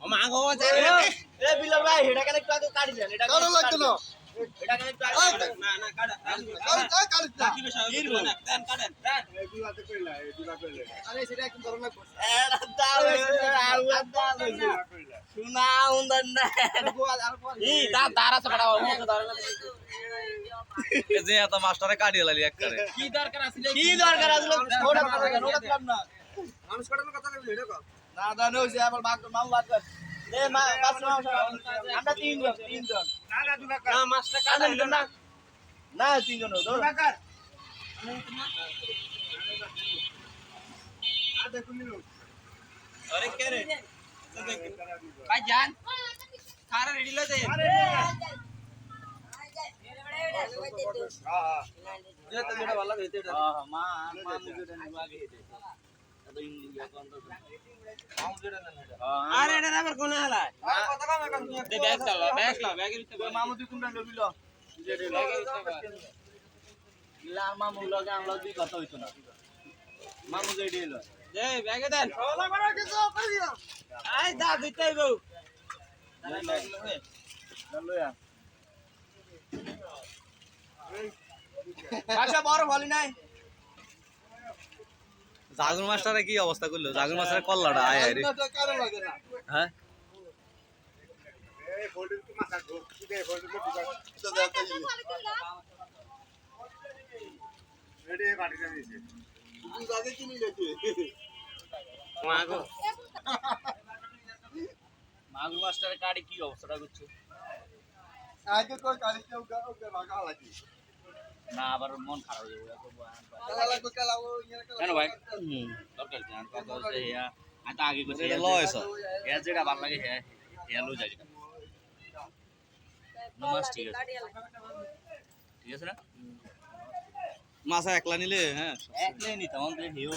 মা গো এ বিলা ভাই এটা কেন একটু কাটি দেন এটা কাটো লাগতো না এটা কেন একটু না না কাটা কাটি না কি বিষয় হলো না দেন কাটেন দেন এই দুলাতে কইলা এই দুলা কইলা আরে সেটা একদম ধরন লাগবে এরা দাও আল্লাহ দাও শোনা উন্দন না এই দাঁড় আছে বড় মত ধরন এ যে এত মাস্টারে কাটিয়ে লালি এক করে কি দরকার আছে ওটা কথা কেন ওটা দিলাম না মানুষ কাটানোর কথা লাগবে এটা কর না দানো হইছে আবার মাল বাদ কর এ বাস আমরা তিনজন না না দুলা না মাছটা কাটা দিলাম না না তিনজন ধর কাকা আ দেখুন নিলো আরে কে রে ভাই জান সারা রেডি লো দে আরে हां ये तो मेरा वाला भेजते हैं हां मां मुझे निभा के दे तो इंडिया कौन तो मां मुझे ना अरे এটা আবার কোন হলা কত কম এখন দে ব্যাগ লা ব্যাগের ভিতরে মামু তুই কোনটা লবি ল লা মামু লগে আমরা দুই কথা হইতো না মামু রেডি হলো দে ব্যাগে দেন ওলা মারা কিছু কইও আই দা দিতেই গো ব্যাগ লো হে লয়া আচ্ছা বড় বলি নাই জাগুর মাস্টারে কি অবস্থা করলো জাগুর মাস্টারে কল্লাটা আয় আয় রে হ্যাঁ এই ফোল্ডিং তো মাথা ঘুর দে ফোল্ডিং তো দিবা তো দেখতে রেডি বাড়ি যাইছে তুই আগে কিনি লেছে মাগো মাগো মাস্টারের কাড়ি কি অবস্থাটা করছো আগে কই গাড়ি কেউ ওকে লাগা লাগি না আবার মন খারাপ হয়ে যাবে কালা লাগবে কালা ও ইয়ার কালা কেন ভাই দরকার জান কথা হচ্ছে ইয়া আতা আগে কইছে এটা লয়ছ এ যেটা ভালো লাগে হ্যাঁ হেলো যাই নমস্কার ঠিক আছে না মাছা একলা নিলে হ্যাঁ একলাই নিতাম আমাদের হেও